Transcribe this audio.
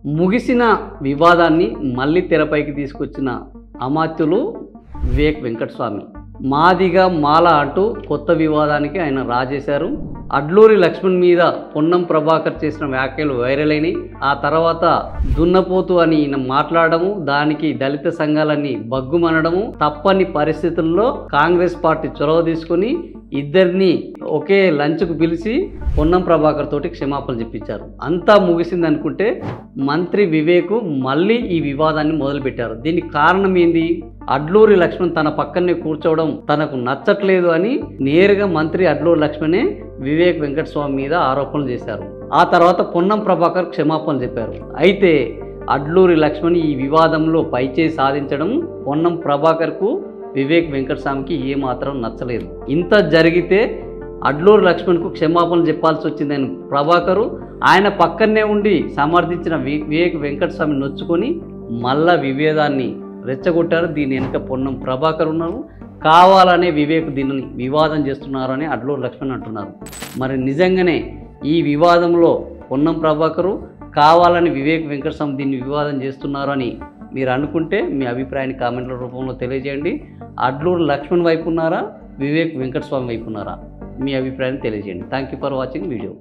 ముగిసిన వివాదాన్ని మళ్ళీ తెరపైకి తీసుకొచ్చిన అమాత్యులు వివేక్ వెంకటస్వామి. మాదిగా మాల అంటూ కొత్త వివాదానికి ఆయన రాజేశారు. అడ్లూరి లక్ష్మణ్ మీద పొన్నం ప్రభాకర్ చేసిన వ్యాఖ్యలు వైరల్ అయినాయి. ఆ తర్వాత దున్నపోతు అని ఈయన మాట్లాడము, దానికి దళిత సంఘాలన్నీ బగ్గుమనడము, తప్పని పరిస్థితుల్లో కాంగ్రెస్ పార్టీ చొరవ తీసుకుని ఇద్దరిని ఒకే లంచ్కు పిలిచి పొన్నం ప్రభాకర్ తోటి క్షమాపణ చెప్పించారు. అంతా ముగిసింది అనుకుంటే మంత్రి వివేక్ మళ్ళీ ఈ వివాదాన్ని మొదలుపెట్టారు. దీనికి కారణం ఏంది? అడ్లూరి లక్ష్మణ్ తన పక్కనే కూర్చోవడం తనకు నచ్చట్లేదు అని నేరుగా మంత్రి అడ్లూరి లక్ష్మణే వివేక్ వెంకటస్వామి మీద ఆరోపణలు చేశారు. ఆ తర్వాత పొన్నం ప్రభాకర్ క్షమాపణలు చెప్పారు. అయితే అడ్లూరి లక్ష్మణ్ ఈ వివాదంలో పైచేయి సాధించడం పొన్నం ప్రభాకర్కు వివేక్ వెంకటస్వామికి ఏమాత్రం నచ్చలేదు. ఇంత జరిగితే అడ్లూరి లక్ష్మణ్కు క్షమాపణలు చెప్పాల్సి వచ్చిందని ప్రభాకరు ఆయన పక్కనే ఉండి సమర్థించిన వివేక్ వెంకటస్వామి నొచ్చుకొని మళ్ళా విభేదాన్ని రెచ్చగొట్టారు. దీని వెనుక పొన్నం ప్రభాకర్ ఉన్నారు. కావాలనే వివేక్ దీనిని వివాదం చేస్తున్నారు అని అడ్లూరి లక్ష్మణ్ అంటున్నారు. మరి నిజంగానే ఈ వివాదంలో పొన్నం ప్రభాకరు కావాలని వివేక్ వెంకటస్వామి దీన్ని వివాదం చేస్తున్నారు అని మీరు అనుకుంటే మీ అభిప్రాయాన్ని కామెంట్ల రూపంలో తెలియజేయండి. అడ్లూరి లక్ష్మణ్ వైపు ఉన్నారా, వివేక్ వెంకటస్వామి వైపు ఉన్నారా? మీ అభిప్రాయాన్ని తెలియజేయండి. Thank you for watching video.